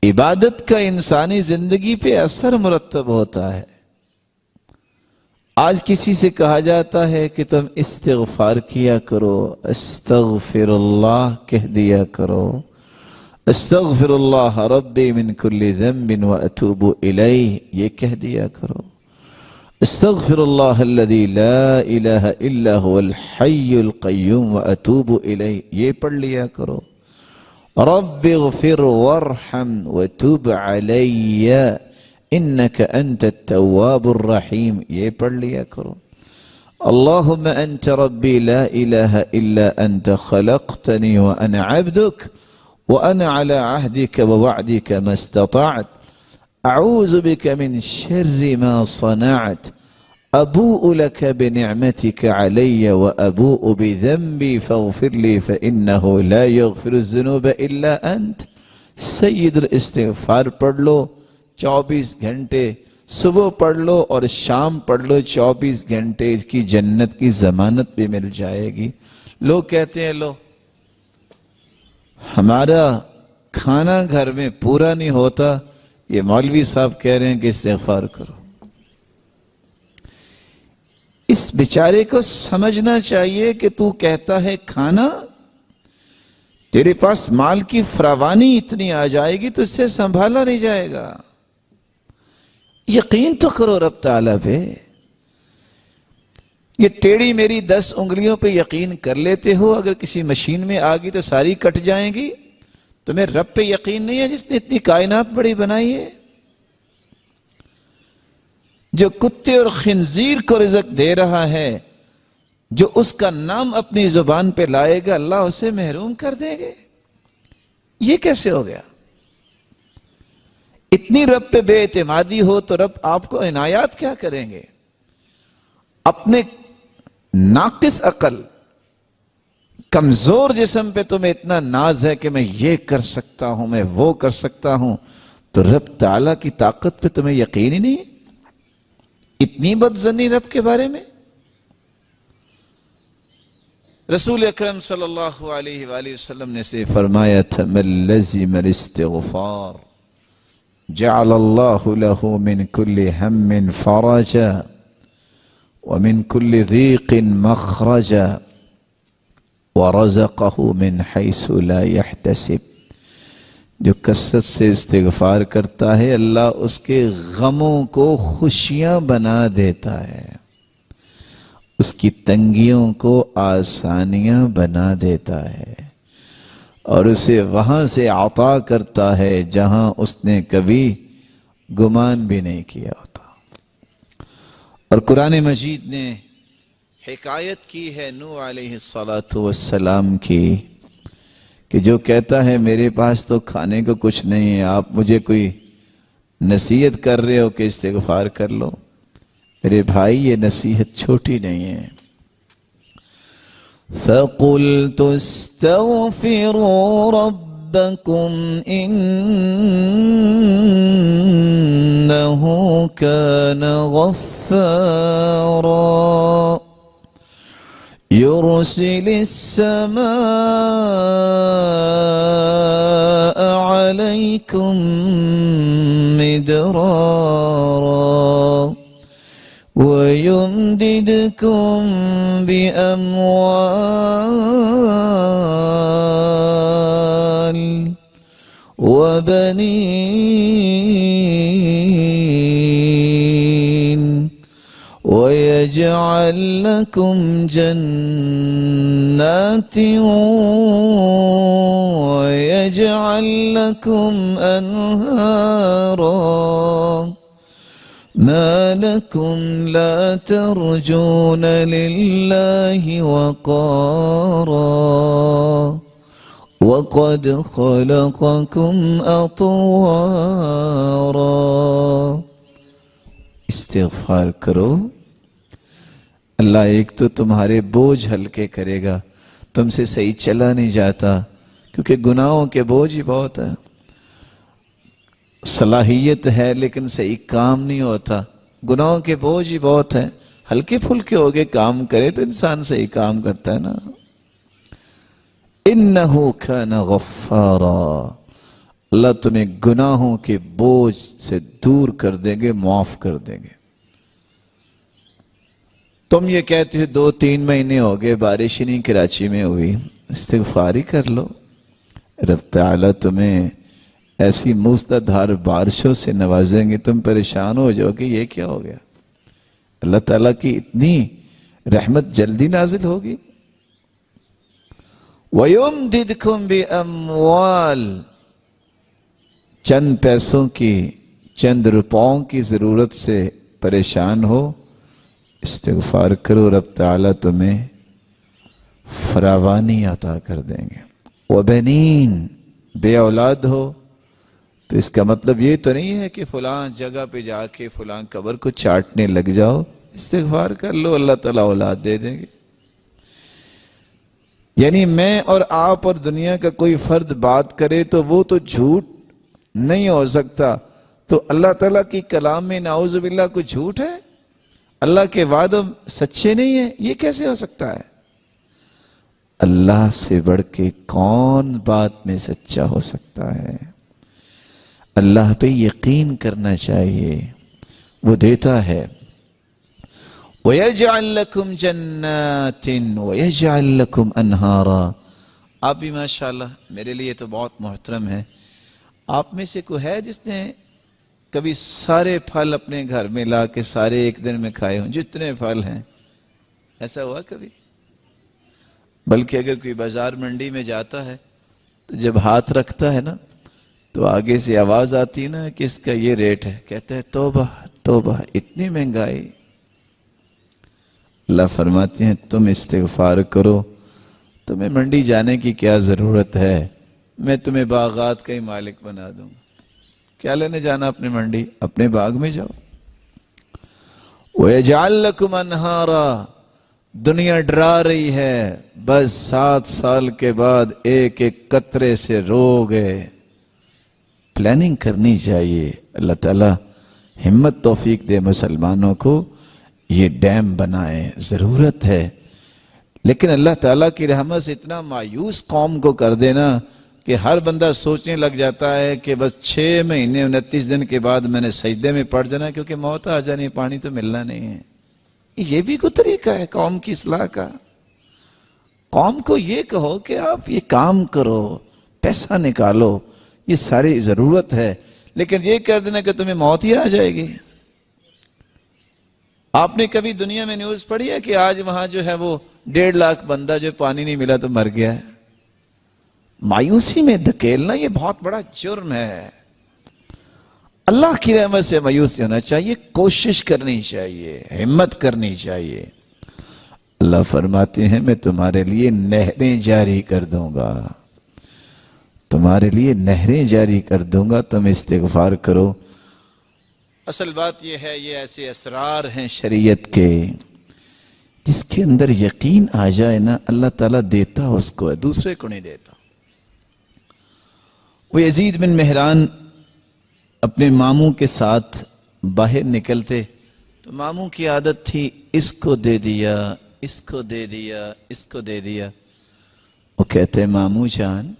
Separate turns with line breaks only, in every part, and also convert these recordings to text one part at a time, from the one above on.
عبادت کا انسانی زندگی پہ اثر مرتب ہوتا ہے۔ آج کسی سے کہا جاتا ہے کہ تم استغفار کیا کرو، استغفر اللہ کہہ دیا کرو، استغفر اللہ ربی من کل ذنب واتوب الیہ یہ کہہ دیا کرو، استغفر اللہ الذی لا الہ الا هو الحی القیوم واتوب الیہ یہ پڑھ لیا کرو، رب اغفر وارحم وتوب علی انک انت التواب الرحیم یہ پڑھ لیا کرو، اللہم انت ربی لا الہ الا انت خلقتنی وانا عبدک وانا على عهدك ووعدك ما استطعت اعوذ بك من شر ما صنعت ابوء لك بنعمتك علي وابوء بذنبي فاغفر لي فانه لا يغفر الذنوب الا انت۔ سید الاستغفار پڑھ لو 24 گھنٹے، صبح پڑھ لو اور شام پڑھ لو، 24 گھنٹے کی جنت کی ضمانت بھی مل جائے گی۔ لوگ کہتے ہیں لو ہمارا کھانا گھر میں پورا نہیں ہوتا، یہ مولوی صاحب کہہ رہے ہیں کہ استغفار کرو۔ اس بیچارے کو سمجھنا چاہیے کہ تو کہتا ہے کھانا، تیرے پاس مال کی فراوانی اتنی آ جائے گی تو اس سے سنبھالا نہیں جائے گا۔ یقین تو کرو رب تعالیٰ پہ۔ یہ ٹیڑھی میری 10 انگلیوں پہ یقین کر لیتے ہو، اگر کسی مشین میں آ گئی تو ساری کٹ جائیں گی۔ تمہیں رب پہ یقین نہیں ہے جس نے اتنی کائنات بڑی بنائی ہے، جو کتے اور خنزیر کو رزق دے رہا ہے، جو اس کا نام اپنی زبان پہ لائے گا اللہ اسے محروم کر دے گے۔ یہ کیسے ہو گیا؟ اتنی رب پہ بے اعتمادی ہو تو رب آپ کو عنایات کیا کریں گے؟ اپنے ناقص عقل، کمزور جسم پہ تمہیں اتنا ناز ہے کہ میں یہ کر سکتا ہوں، میں وہ کر سکتا ہوں، تو رب تعالیٰ کی طاقت پہ تمہیں یقین ہی نہیں ہے؟ اتنی بدظنی رب کے بارے میں؟ رسول اکرم صلی اللہ علیہ وآلہ وسلم نے سے فرمایا تھا من لزم الاستغفار جعل اللہ له من کل ہم فرجا ومن كل ضيق مخرجا ورزقه من حيث لا يحتسب۔ جو کثرت سے استغفار کرتا ہے اللہ اس کے غموں کو خوشیاں بنا دیتا ہے، اس کی تنگیوں کو آسانیاں بنا دیتا ہے، اور اسے وہاں سے عطا کرتا ہے جہاں اس نے کبھی گمان بھی نہیں کیا ہوتا۔ اور قرآن مجید نے حکایت کی ہے نوح علیہ السلام کی، کہ جو کہتا ہے میرے پاس تو کھانے کو کچھ نہیں ہے، آپ مجھے کوئی نصیحت کر رہے ہو کہ استغفار کر لو۔ میرے بھائی یہ نصیحت چھوٹی نہیں ہے۔ فَقُلْتُ اسْتَغْفِرُوا رَبَّكُمْ إِنَّهُ كَانَ غَفَّارًا يُرْسِلِ السَّمَاءَ عَلَيْكُمْ مِدْرَارًا وَيُمْدِدْكُمْ بِأَمْوَالٍ وَبَنِينَ وَيَجْعَلْ لَكُمْ جَنَّاتٍ وَيَجْعَلْ لَكُمْ أَنْهَارًا مَا لَكُمْ لَا تَرْجُونَ لِلَّهِ وَقَارًا وَقَدْ خَلَقَكُمْ أَطْوَارًا۔ استغفار کرو، اللہ ایک تو تمہارے بوجھ ہلکے کرے گا، تم سے صحیح چلا نہیں جاتا کیونکہ گناہوں کے بوجھ ہی بہت ہے، صلاحیت ہے لیکن صحیح کام نہیں ہوتا، گناہوں کے بوجھ ہی بہت ہے، ہلکے پھلکے ہو کے کام کرے تو انسان صحیح کام کرتا ہے نا۔ انہو کان غفارا، اللہ تمہیں گناہوں کے بوجھ سے دور کر دیں گے، معاف کر دیں گے۔ تم یہ کہتے ہو 2-3 مہینے ہو گئے بارش ہی نہیں کراچی میں ہوئی، استغفار ہی کر لو، رب تعالیٰ تمہیں ایسی موسلادھار بارشوں سے نوازیں گے، تم پریشان ہو جاؤ کہ یہ کیا ہو گیا۔ اللہ تعالیٰ کی اتنی رحمت جلدی نازل ہوگی۔ وَيُمْدِدْكُمْ بِأَمْوَالٍ، چند پیسوں کی، چند روپوں کی ضرورت سے پریشان ہو، استغفار کرو، رب تعالیٰ تمہیں فراوانی عطا کر دیں گے۔ وَبَنِينَ، بے اولاد ہو تو اس کا مطلب یہ تو نہیں ہے کہ فلاں جگہ پہ جا کے فلاں قبر کو چاٹنے لگ جاؤ، استغفار کر لو، اللہ تعالیٰ اولاد دے دیں گے۔ یعنی میں اور آپ اور دنیا کا کوئی فرد بات کرے تو وہ تو جھوٹ نہیں ہو سکتا، تو اللہ تعالیٰ کی کلام میں نعوذ باللہ کوئی جھوٹ ہے؟ اللہ کے وعدے سچے نہیں ہیں؟ یہ کیسے ہو سکتا ہے؟ اللہ سے بڑھ کے کون بات میں سچا ہو سکتا ہے؟ اللہ پہ یقین کرنا چاہیے، وہ دیتا ہے۔ وَيَجْعَلْ لَكُمْ جَنَّاتٍ وَيَجْعَلْ لَكُمْ أَنْهَارًا۔ آپ بھی ماشاءاللہ میرے لیے تو بہت محترم ہے، آپ میں سے کوئی ہے جس نے کبھی سارے پھل اپنے گھر میں لا کے سارے ایک دن میں کھائے ہوں، جتنے پھل ہیں؟ ایسا ہوا کبھی؟ بلکہ اگر کوئی بازار منڈی میں جاتا ہے تو جب ہاتھ رکھتا ہے نا تو آگے سے آواز آتی ہے نا کہ اس کا یہ ریٹ ہے، کہتا ہے توبہ توبہ، اتنی مہنگائی۔ اللہ فرماتے ہیں تم استغفار کرو، تمہیں منڈی جانے کی کیا ضرورت ہے، میں تمہیں باغات کا ہی مالک بنا دوں گا، کیا لینے جانا اپنی منڈی، اپنے باغ میں جاؤ۔ وَيَجْعَلْ لَكُمْ أَنْهَارًا، دنیا ڈرا رہی ہے، بس 7 سال کے بعد ایک ایک قطرے سے رو گئے۔ پلاننگ کرنی چاہیے، اللہ تعالیٰ ہمت توفیق دے مسلمانوں کو، یہ ڈیم بنائیں، ضرورت ہے۔ لیکن اللہ تعالیٰ کی رحمت سے اتنا مایوس قوم کو کر دینا کہ ہر بندہ سوچنے لگ جاتا ہے کہ بس 6 مہینے 29 دن کے بعد میں نے سجدے میں پڑ جانا کیونکہ موت آ جانی، پانی تو ملنا نہیں ہے۔ یہ بھی کوئی طریقہ ہے قوم کی اصلاح کا؟ قوم کو یہ کہو کہ آپ یہ کام کرو، پیسہ نکالو، یہ ساری ضرورت ہے، لیکن یہ کہہ دینا کہ تمہیں موت ہی آ جائے گی۔ آپ نے کبھی دنیا میں نیوز پڑھی ہے کہ آج وہاں جو ہے وہ 1.5 لاکھ بندہ جو پانی نہیں ملا تو مر گیا ہے؟ مایوسی میں دھکیلنا یہ بہت بڑا جرم ہے۔ اللہ کی رحمت سے مایوس ہونا چاہیے، کوشش کرنی چاہیے، ہمت کرنی چاہیے۔ اللہ فرماتے ہیں میں تمہارے لیے نہریں جاری کر دوں گا، تمہارے لیے نہریں جاری کر دوں گا، تم استغفار کرو۔ اصل بات یہ ہے، یہ ایسے اسرار ہیں شریعت کے جس کے اندر یقین آ جائے نا، اللہ تعالیٰ دیتا اس کو ہے، دوسرے کو نہیں دیتا۔ وہ یزید بن مہران اپنے ماموں کے ساتھ باہر نکلتے تو ماموں کی عادت تھی اس کو دے دیا، اس کو دے دیا، اس کو دے دیا۔ وہ کہتے ماموں جان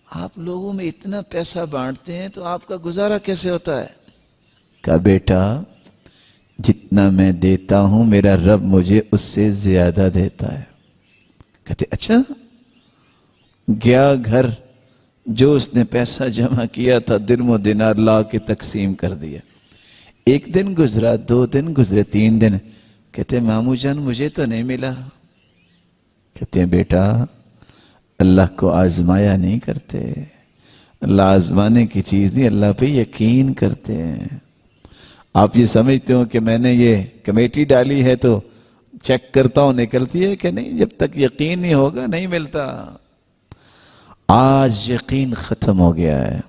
آپ لوگوں میں اتنا پیسہ بانٹتے ہیں تو آپ کا گزارا کیسے ہوتا ہے؟ کہا بیٹا جتنا میں دیتا ہوں میرا رب مجھے اس سے زیادہ دیتا ہے۔ کہتے اچھا؟ گیا گھر، جو اس نے پیسہ جمع کیا تھا درم و دینار لا کے تقسیم کر دیا۔ 1 دن گزرا، 2 دن گزرے، 3 دن، کہتے ماموں جان مجھے تو نہیں ملا۔ کہتے ہیں بیٹا اللہ کو آزمایا نہیں کرتے، اللہ آزمانے کی چیز نہیں، اللہ پہ یقین کرتے ہیں۔ آپ یہ سمجھتے ہو کہ میں نے یہ کمیٹی ڈالی ہے تو چیک کرتا ہوں نکلتی ہے کہ نہیں، جب تک یقین نہیں ہوگا نہیں ملتا۔ آج یقین ختم ہو گیا ہے۔